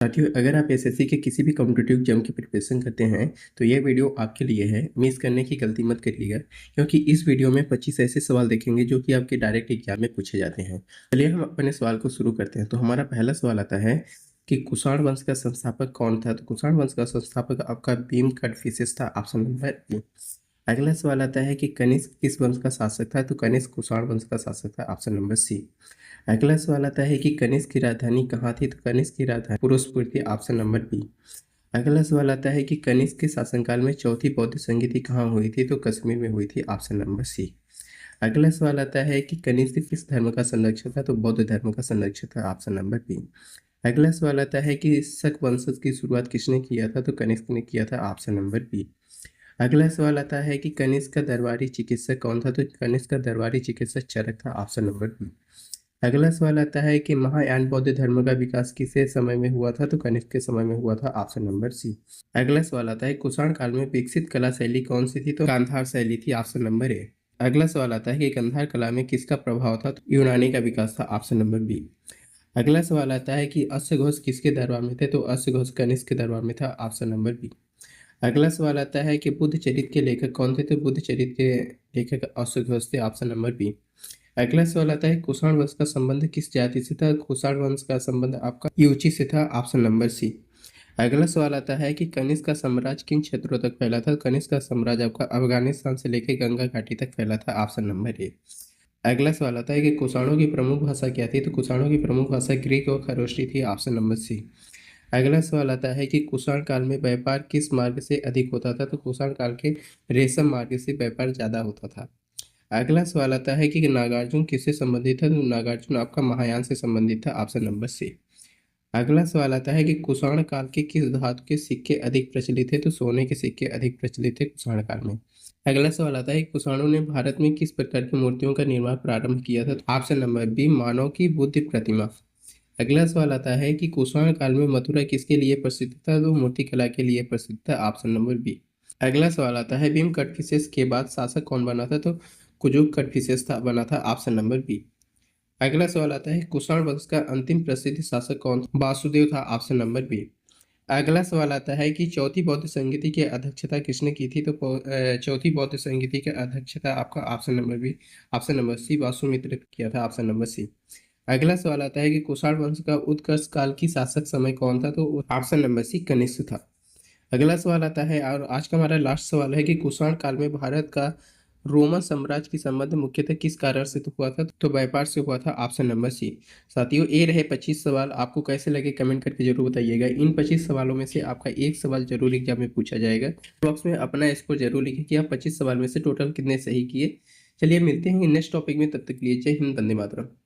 साथियों, अगर आप एसएससी के किसी भी कॉम्पिटिटिव एग्जाम की प्रिपरेशन करते हैं तो ये वीडियो आपके लिए है। मिस करने की गलती मत करिएगा, क्योंकि इस वीडियो में 25 ऐसे सवाल देखेंगे जो कि आपके डायरेक्ट एग्जाम में पूछे जाते हैं। चलिए हम अपने सवाल को शुरू करते हैं। तो हमारा पहला सवाल आता है कि कुषाण वंश का संस्थापक कौन था। तो कुषाण वंश का संस्थापक आपका भीमकटफिसेस था, ऑप्शन नंबर ए। अगला सवाल आता है कि कनिष्क किस वंश का शासक था। तो कनिष्क कुषाण वंश का शासक था, ऑप्शन नंबर सी। अगला सवाल आता है कि कनिष्क की राजधानी कहाँ थी। तो कनिष्क की राजधानी फिरोजपुर थी, ऑप्शन नंबर बी। अगला सवाल आता है कि कनिष्क के शासनकाल में चौथी बौद्ध संगीति कहाँ हुई थी। तो कश्मीर में हुई थी, ऑप्शन नंबर सी। अगला सवाल आता है कि कनिष्क किस धर्म का संरक्षक था। तो बौद्ध धर्म का संरक्षक था, ऑप्शन नंबर बी। अगला सवाल आता है कि शक वंश की शुरुआत किसने किया था। तो कनिष्क ने किया था, ऑप्शन नंबर बी। अगला सवाल आता है कि कनिष्क का दरबारी चिकित्सक कौन था। तो कनिष्क का दरबारी चिकित्सक चरक था, ऑप्शन नंबर बी। अगला सवाल आता है कि महायान बौद्ध धर्म का विकास किसे समय में हुआ था। तो कनिष्क के समय में हुआ था, ऑप्शन नंबर सी। अगला सवाल आता है कुषाण काल में विकसित कला शैली कौन सी थी। तो गांधार शैली थी, ऑप्शन नंबर ए। अगला सवाल आता है कि गांधार कला में किसका प्रभाव था। तो यूनानी का विकास था, ऑप्शन नंबर बी। अगला सवाल आता है कि अश्वघोष किसके दरबार में थे। तो अश्वघोष कनिष्क के दरबार में था, ऑप्शन नंबर बी। अगला सवाल आता है कि बुद्ध चरित्र के लेखक कौन थे। तो बुद्ध चरित्र के लेखक अश्वघोष थे, ऑप्शन नंबर बी। अगला सवाल आता है कुषाण वंश का संबंध किस जाति से था। कुषाण वंश का संबंध आपका युची से था, ऑप्शन नंबर सी। अगला सवाल आता है कि कनिष्क का साम्राज्य किन क्षेत्रों तक फैला था। कनिष्क का साम्राज्य आपका अफगानिस्तान से लेकर गंगा घाटी तक फैला था, ऑप्शन नंबर ए। अगला सवाल आता है कि कुषाणों की प्रमुख भाषा क्या थी। तो कुषाणों की प्रमुख भाषा ग्रीक और खरोष्टी थी, ऑप्शन नंबर सी। अगला सवाल आता है कि कुषाण काल में व्यापार किस मार्ग से अधिक होता था। तो कुषाण काल के रेशम मार्ग से व्यापार ज्यादा होता था। अगला सवाल आता है कि नागार्जुन किससे संबंधित है। तो नागार्जुन आपका महायान से संबंधित था, ऑप्शन नंबर सी। अगला सवाल आता है कि कुषाण काल के किस धातु के सिक्के अधिक प्रचलित थे। तो सोने के सिक्के अधिक प्रचलित थे कुषाण काल में। अगला सवाल आता है कि कुषाणों ने भारत में किस प्रकार की मूर्तियों का निर्माण प्रारंभ किया था। तो ऑप्शन नंबर बी, मानव की बुद्ध प्रतिमा। अगला सवाल आता है कि कुषाण काल में मथुरा किसके लिए प्रसिद्ध था। तो मूर्तिकला के लिए प्रसिद्ध था, ऑप्शन नंबर बी। अगला सवाल आता है भीम कटफिसेस के बाद शासक कौन बना था। तो कुजुक कटफिसेस था बना था, ऑप्शन नंबर बी। अगला सवाल आता है कुषाण वंश का अंतिम प्रसिद्ध शासक कौन था। वासुदेव था, ऑप्शन नंबर बी। अगला सवाल आता है कि चौथी बौद्ध संगीति की अध्यक्षता किसने की थी। तो चौथी बौद्ध संगीति की अध्यक्षता आपका option number b, option number c, Vasumitra ने किया था, ऑप्शन नंबर सी। अगला सवाल आता है कि कुषाण वंश का उत्कर्ष काल की शासक समय कौन था। तो ऑप्शन नंबर सी, कनिष्क था। अगला सवाल आता है और आज का हमारा लास्ट सवाल है कि कुषाण काल में भारत का रोमन साम्राज्य की संबंध मुख्यतः किस कारण से तो हुआ था। तो व्यापार से हुआ था, ऑप्शन नंबर सी। साथियों, ये रहे 25 सवाल। आपको कैसे लगे कमेंट करके जरूर बताइएगा। इन 25 सवालों में से आपका एक सवाल जरूर एग्जाम में पूछा जाएगा। बॉक्स में अपना स्कोर जरूर लिखें कि आप 25 सवाल में से टोटल कितने सही किए। चलिए मिलते हैं नेक्स्ट टॉपिक में, तब तक के लिए जय हिंद, वंदे मातरम।